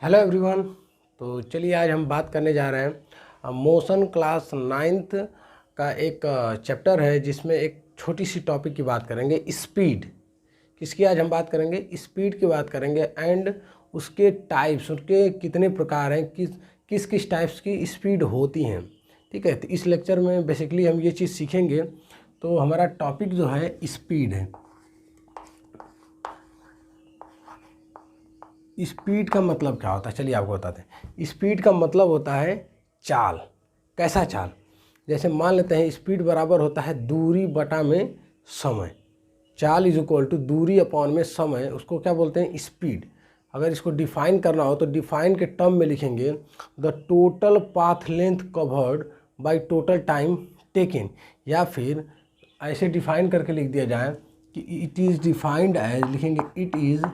Hello everyone. तो चलिए आज हम बात करने जा रहे हैं मोशन क्लास 9th का एक चैप्टर है जिसमें एक छोटी सी टॉपिक की बात करेंगे, स्पीड। किसकी आज हम बात करेंगे? स्पीड की बात करेंगे एंड उसके टाइप्स, उसके कितने प्रकार हैं, किस किस टाइप्स की स्पीड होती हैं। ठीक है, तो इस लेक्चर में बेसिकली हम ये चीज़ सीखेंगे। तो हमारा टॉपिक जो है स्पीड है। स्पीड का मतलब क्या होता है, चलिए आपको बताते हैं। स्पीड का मतलब होता है चाल। कैसा चाल? जैसे मान लेते हैं स्पीड बराबर होता है दूरी बटा में समय। चाल इज इक्वल टू दूरी अपॉन में समय, उसको क्या बोलते हैं? स्पीड। अगर इसको डिफाइन करना हो तो डिफाइन के टर्म में लिखेंगे the total path length covered by total time taken, या फिर ऐसे डिफाइन करके लिख दिया जाए कि इट इज़ डिफाइंड एज, लिखेंगे it is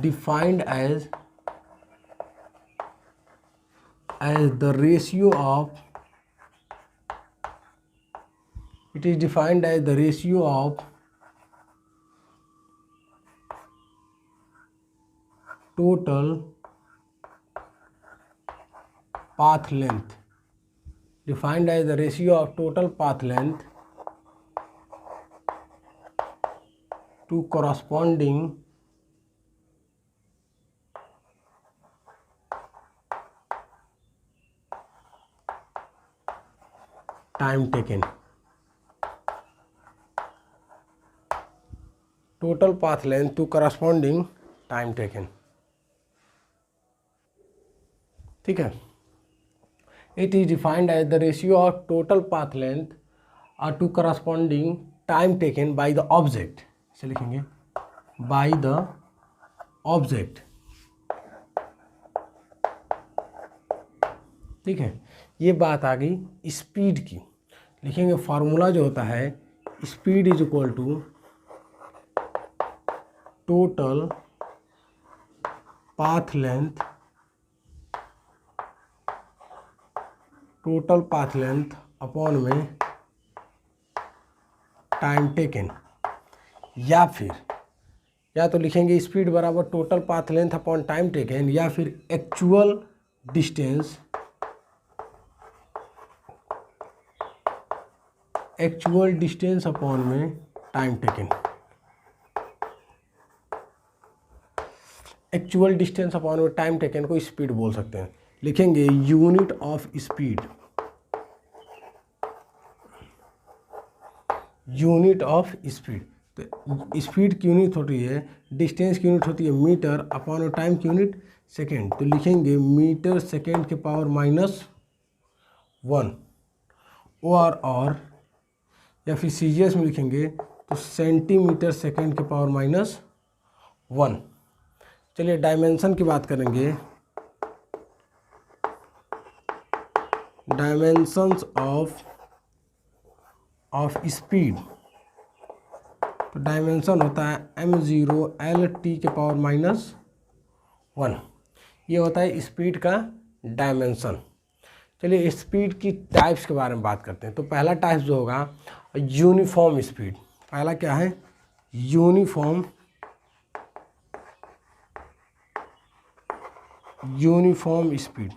defined as the ratio of, it is defined as the ratio of total path length, defined as the ratio of total path length to corresponding time taken। total path length to corresponding time taken। ठीक है, it is defined as the ratio of total path length to corresponding time taken by the object। इसे लिखेंगे by the object। ठीक है, ये बात आ गई speed की। लिखेंगे फार्मूला जो होता है, speed is equal to total path length, total path length upon में टाइम टेकन। या तो लिखेंगे स्पीड बराबर total path length upon time taken, या फिर actual distance, actual distance upon में time taken. Actual distance upon में टाइम टेकन को स्पीड बोल सकते हैं। लिखेंगे unit of speed, unit of speed. तो स्पीड की यूनिट होती है, डिस्टेंस की यूनिट होती है मीटर, अपॉन टाइम की यूनिट सेकेंड। तो लिखेंगे मीटर सेकेंड के पावर -1, और या फिर सीजीएस में लिखेंगे तो सेंटीमीटर सेकेंड के पावर -1। चलिए डायमेंशन की बात करेंगे। डायमेंशंस ऑफ स्पीड, तो डायमेंशन होता है m0 LT के पावर -1। ये होता है स्पीड का डायमेंशन। चलिए स्पीड की टाइप्स के बारे में बात करते हैं। तो पहला टाइप जो होगा यूनिफॉर्म स्पीड। पहला क्या है? Uniform speed.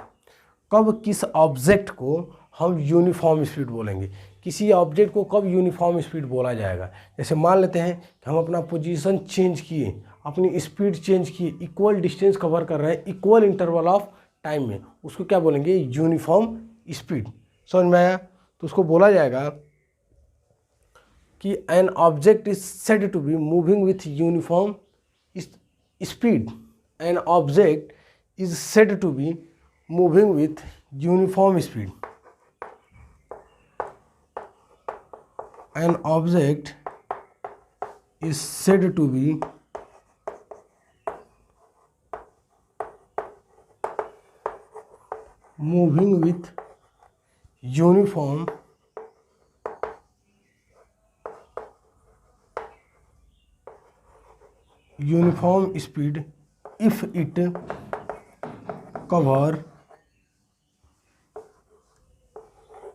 कब किस ऑब्जेक्ट को हम यूनिफॉर्म स्पीड बोलेंगे? किसी ऑब्जेक्ट को कब यूनिफॉर्म स्पीड बोला जाएगा? जैसे मान लेते हैं कि हम अपना पोजीशन चेंज किए, अपनी स्पीड चेंज किए, इक्वल डिस्टेंस कवर कर रहे हैं इक्वल इंटरवल ऑफ टाइम में, उसको क्या बोलेंगे? Uniform speed. समझ में आया? तो उसको बोला जाएगा कि an object is said to be moving with uniform speed. An object is said to be moving with uniform speed। An object is said to be moving with uniform speed if it cover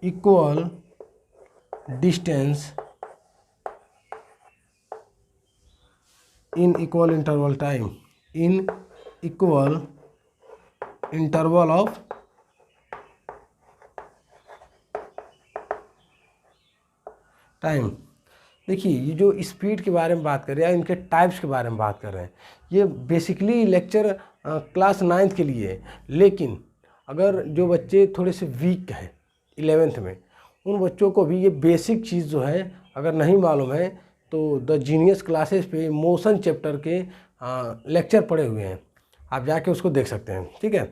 equal distance in equal interval time, in equal interval of time. देखिए ये जो speed के बारे में बात कर रहे हैं, इनके टाइप्स के बारे में बात कर रहे हैं, ये बेसिकली लेक्चर क्लास 9th के लिए है। लेकिन अगर जो बच्चे थोड़े से वीक हैं 11th में, उन बच्चों को भी ये बेसिक चीज़ जो है अगर नहीं मालूम है तो द जीनियस क्लासेस पे मोशन चैप्टर के लेक्चर पड़े हुए हैं, आप जाके उसको देख सकते हैं। ठीक है,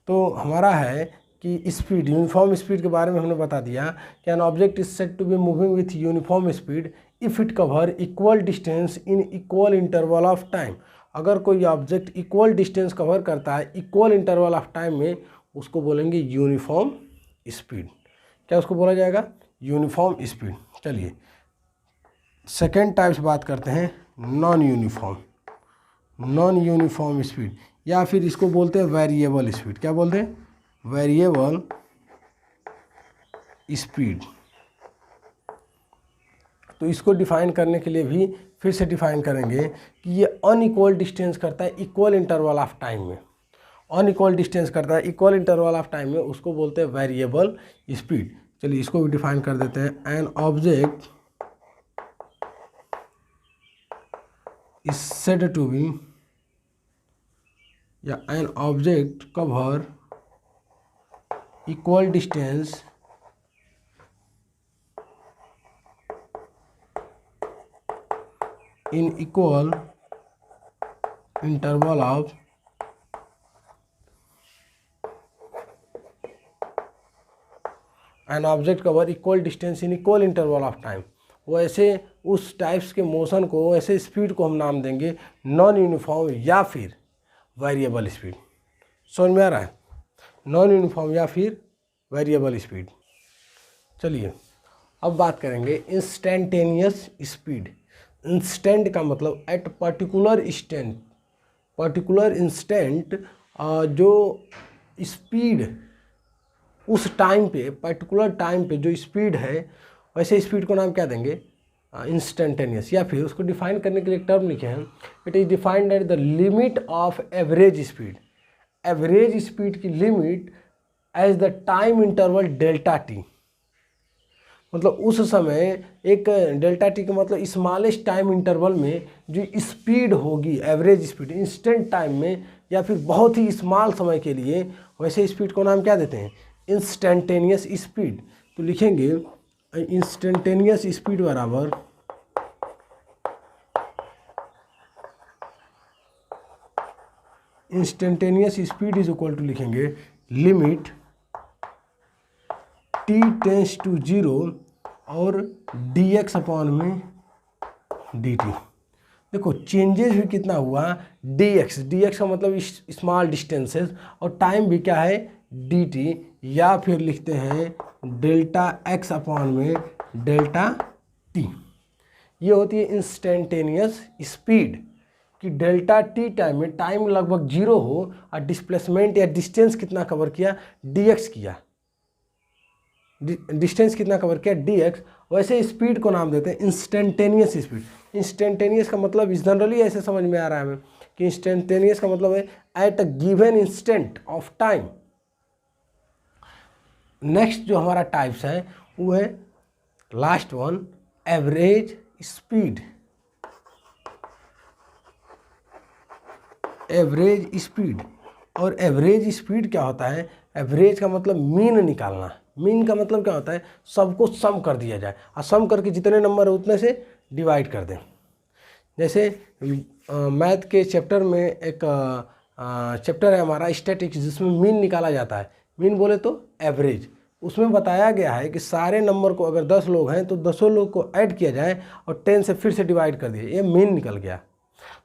तो हमारा है कि स्पीड, यूनिफॉर्म स्पीड के बारे में हमने बता दिया कि an object is said to be moving with uniform speed if it cover equal distance in equal interval of time. अगर कोई ऑब्जेक्ट इक्वल डिस्टेंस कवर करता है इक्वल इंटरवल ऑफ टाइम में, उसको बोलेंगे यूनिफॉर्म स्पीड। क्या उसको बोला जाएगा? Uniform speed. चलिए सेकेंड टाइप्स बात करते हैं, non uniform. Non uniform speed या फिर इसको बोलते हैं वेरिएबल स्पीड। क्या बोलते हैं? Variable speed. तो इसको डिफाइन करने के लिए भी फिर से डिफाइन करेंगे कि ये अनइक्वल डिस्टेंस करता है इक्वल इंटरवल ऑफ टाइम में। अनइक्वल डिस्टेंस करता है इक्वल इंटरवल ऑफ टाइम में, उसको बोलते हैं वेरिएबल स्पीड। चलिए इसको भी डिफाइन कर देते हैं। An object is said to be, या an object cover equal distance in equal interval of an object cover equal distance in equal interval of time। वो ऐसे उस टाइप्स के मोशन को, ऐसे स्पीड को हम नाम देंगे नॉन यूनिफॉर्म या फिर वेरिएबल स्पीड। समझ में आ रहा है? नॉन यूनिफॉर्म या फिर वेरिएबल स्पीड। चलिए अब बात करेंगे इंस्टेंटेनियस स्पीड। इंस्टेंट का मतलब at particular instant, particular instant जो स्पीड उस टाइम पे, पर्टिकुलर टाइम पे जो स्पीड है, वैसे स्पीड को नाम क्या देंगे? इंस्टेंटेनियस। या फिर उसको डिफाइन करने के लिए टर्म लिखे हैं, it is defined at the limit of average speed. Average speed की limit as the time interval delta T. मतलब उस समय एक डेल्टा टी का मतलब स्मॉलेस्ट टाइम इंटरवल में जो स्पीड होगी, एवरेज स्पीड इंस्टेंट टाइम में या फिर बहुत ही स्मॉल समय के लिए, वैसे स्पीड को नाम क्या देते हैं? Instantaneous speed. तो लिखेंगे इंस्टेंटेनियस स्पीड बराबर instantaneous speed is equal to लिखेंगे लिमिट टी टेंस टू 0 और dx अपॉन में dt। देखो चेंजेस भी कितना हुआ, dx, dx का मतलब स्मॉल डिस्टेंसेस, और टाइम भी क्या है? dt। या फिर लिखते हैं डेल्टा x अपॉन में डेल्टा t। ये होती है इंस्टेंटेनियस स्पीड कि डेल्टा टी टाइम में टाइम लगभग 0 हो और डिस्प्लेसमेंट या डिस्टेंस कितना कवर किया? dx किया। डिस्टेंस कितना कवर किया? dx। वैसे स्पीड को नाम देते हैं इंस्टेंटेनियस स्पीड। इंस्टेंटेनियस का मतलब जनरली ऐसे समझ में आ रहा है हमें कि इंस्टेंटेनियस का मतलब है at a given instant of time. Next जो हमारा टाइप्स है वो है last one, average speed. Average speed. और एवरेज स्पीड क्या होता है? एवरेज का मतलब मीन निकालना। मीन का मतलब क्या होता है? सबको सम कर दिया जाए और सम करके जितने नंबर है उतने से डिवाइड कर दें। जैसे मैथ के चैप्टर में एक चैप्टर है हमारा स्टैटिक्स, जिसमें मीन निकाला जाता है। मीन बोले तो एवरेज। उसमें बताया गया है कि सारे नंबर को अगर 10 लोग हैं तो 10 लोग को ऐड किया जाए और 10 से फिर से डिवाइड कर दिए, ये मीन निकल गया।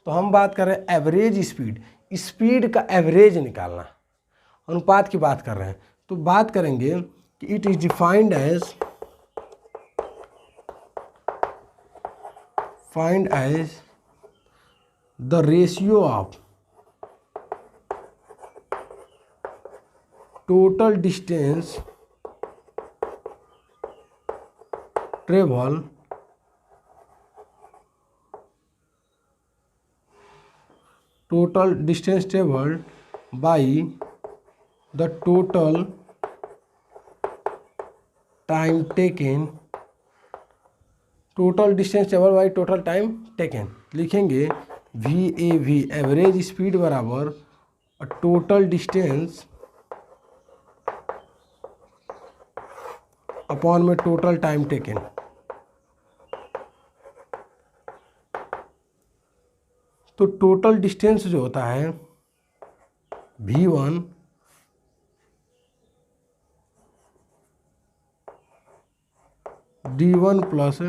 तो हम बात कर रहे हैं एवरेज स्पीड, स्पीड का एवरेज निकालना, अनुपात की बात कर रहे हैं। तो बात करेंगे कि it is defined as the ratio of total distance travel total distance travelled by the total time taken, total distance travel by total time taken. लिखेंगे VAV एवरेज स्पीड बराबर टोटल डिस्टेंस अपॉन में total time taken. तो total distance जो होता है V1 D1 plus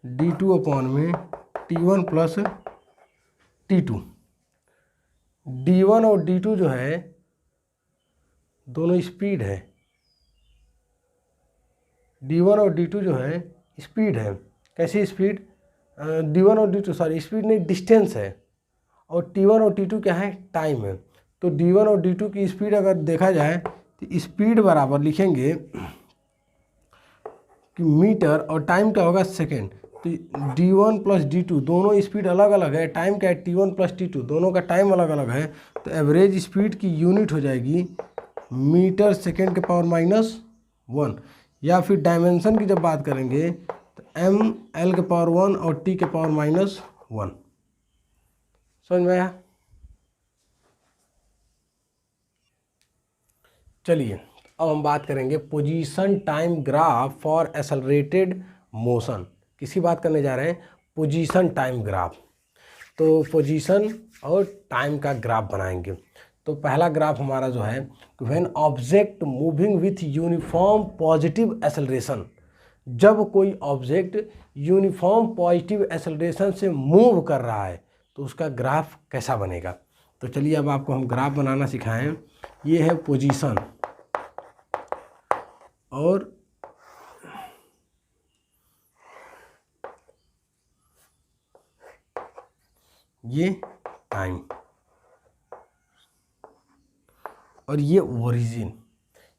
D2 upon में T1 plus T2। D1 और D2 जो है दोनों स्पीड है, D1 और D2 जो है स्पीड है। कैसी स्पीड? D1 और D2 सॉरी स्पीड नहीं, डिस्टेंस है, और T1 और T2 क्या है? टाइम है। तो D1 और D2 की स्पीड अगर देखा जाए तो स्पीड बराबर लिखेंगे कि मीटर और टाइम क्या होगा? सेकेंड। तो D1 प्लस D2 दोनों स्पीड अलग अलग है, टाइम क्या है? T1 प्लस T2 दोनों का टाइम अलग अलग है। तो एवरेज स्पीड की यूनिट हो जाएगी मीटर सेकेंड के पावर -1, या फिर डायमेंशन की जब बात करेंगे तो ml के पावर 1 और t के पावर -1। समझ में आया? चलिए अब हम बात करेंगे position time graph for accelerated motion. किसकी बात करने जा रहे हैं? Position time graph. तो पोजीशन और टाइम का ग्राफ बनाएंगे। तो पहला ग्राफ हमारा जो है when object moving with uniform positive acceleration, जब कोई ऑब्जेक्ट यूनिफॉर्म पॉजिटिव एक्सेलरेशन से मूव कर रहा है तो उसका ग्राफ कैसा बनेगा। तो चलिए अब आपको हम ग्राफ बनाना सिखाएं। ये है पोजीशन और ये टाइम और ये ओरिजिन।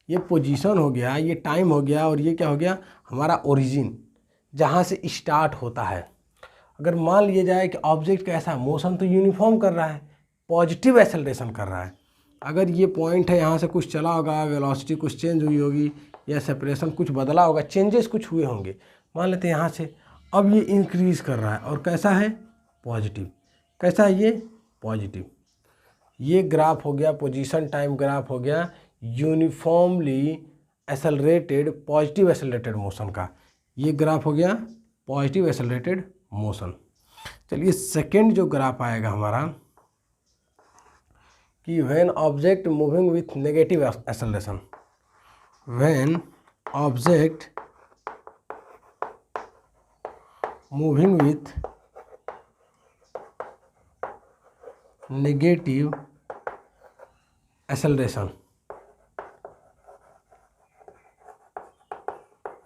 ये पोजीशन हो गया, ये टाइम हो गया, और ये क्या हो गया? हमारा ओरिजिन, जहाँ से स्टार्ट होता है। अगर मान लिया जाए कि ऑब्जेक्ट कैसा मोशन तो यूनिफॉर्म कर रहा है, पॉजिटिव एक्सेलरेशन कर रहा है। अगर ये पॉइंट है, यहाँ से कुछ चला होगा, वेलोसिटी कुछ चेंज हुई होगी, या सेपरेशन कुछ बदला होगा, चेंजेस कुछ हुए होंगे। मान लेते हैं यहाँ से अब ये इंक्रीज़ कर रहा है और कैसा है? पॉजिटिव। कैसा है ये? पॉजिटिव। ये ग्राफ हो गया पोजीशन टाइम ग्राफ हो गया uniformly accelerated positive accelerated motion का। ये ग्राफ हो गया पॉजिटिव एक्सेलरेटेड मोशन। चलिए सेकंड जो ग्राफ आएगा हमारा कि when object moving with negative acceleration, when object moving with negative acceleration,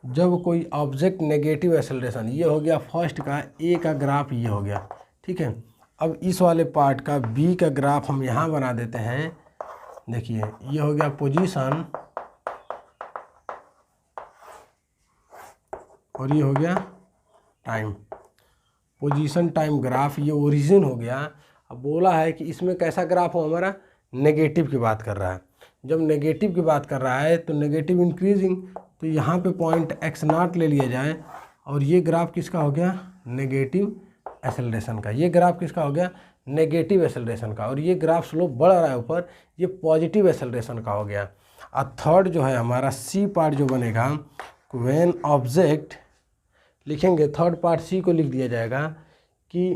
जब कोई ऑब्जेक्ट नेगेटिव एक्सेलरेशन, ये हो गया फर्स्ट का ए का ग्राफ, ये हो गया। ठीक है, अब इस वाले पार्ट का बी का ग्राफ हम यहाँ बना देते हैं। देखिए ये हो गया पोजीशन और ये हो गया टाइम। पोजीशन टाइम ग्राफ, ये ओरिजिन हो गया। अब बोला है कि इसमें कैसा ग्राफ हो? हमारा नेगेटिव की बात कर रहा है। जब नेगेटिव की बात कर रहा है तो नेगेटिव इंक्रीजिंग, तो यहाँ पे पॉइंट x0 ले लिया जाए, और ये ग्राफ किसका हो गया? नेगेटिव एक्सेलरेशन का। ये ग्राफ किसका हो गया? नेगेटिव एक्सेलरेशन का। और ये ग्राफ स्लोप बढ़ रहा है ऊपर, ये पॉजिटिव एक्सेलरेशन का हो गया। और थर्ड जो है हमारा सी पार्ट जो बनेगा, व्हेन ऑब्जेक्ट लिखेंगे, थर्ड पार्ट सी को लिख दिया जाएगा कि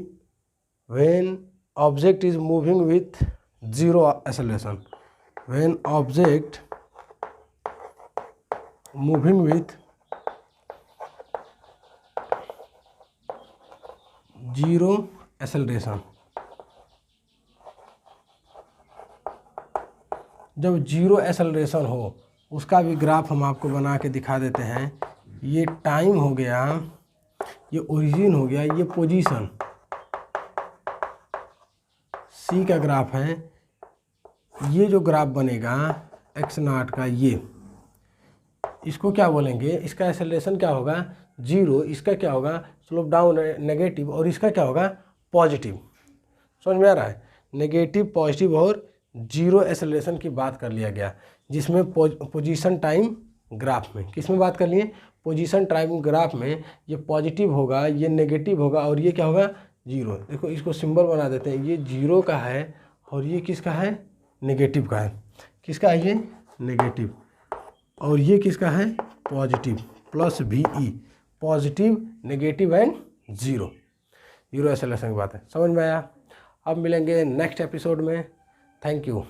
when object is moving with zero acceleration, when object moving with zero acceleration. जब जीरो एक्सेलरेशन हो उसका भी ग्राफ हम आपको बना के दिखा देते हैं। ये टाइम हो गया, ये ओरिजिन हो गया, ये पोजीशन सी का ग्राफ है। ये जो ग्राफ बनेगा x0 का, ये इसको क्या बोलेंगे? इसका एक्सेलरेशन क्या होगा? जीरो। इसका क्या होगा? स्लोप डाउन नेगेटिव, और इसका क्या होगा? पॉजिटिव। समझ में आ रहा है? नेगेटिव, पॉजिटिव और जीरो एक्सेलरेशन की बात कर लिया गया, जिसमें पोजीशन टाइम ग्राफ में, किस में बात कर लिए, पोजीशन टाइम ग्राफ में ये पॉजिटिव होगा, ये नेगेटिव होगा और ये क्या होगा, जीरो। देखो इसको सिंबल बना देते हैं, ये जीरो का है और ये किसका है, नेगेटिव का है। किसका है ये, नेगेटिव, और ये किसका है, positive, plus VE, positive, negative and zero, zero acceleration की बात है। समझ में आया? अब मिलेंगे नेक्स्ट एपिसोड में। Thank you.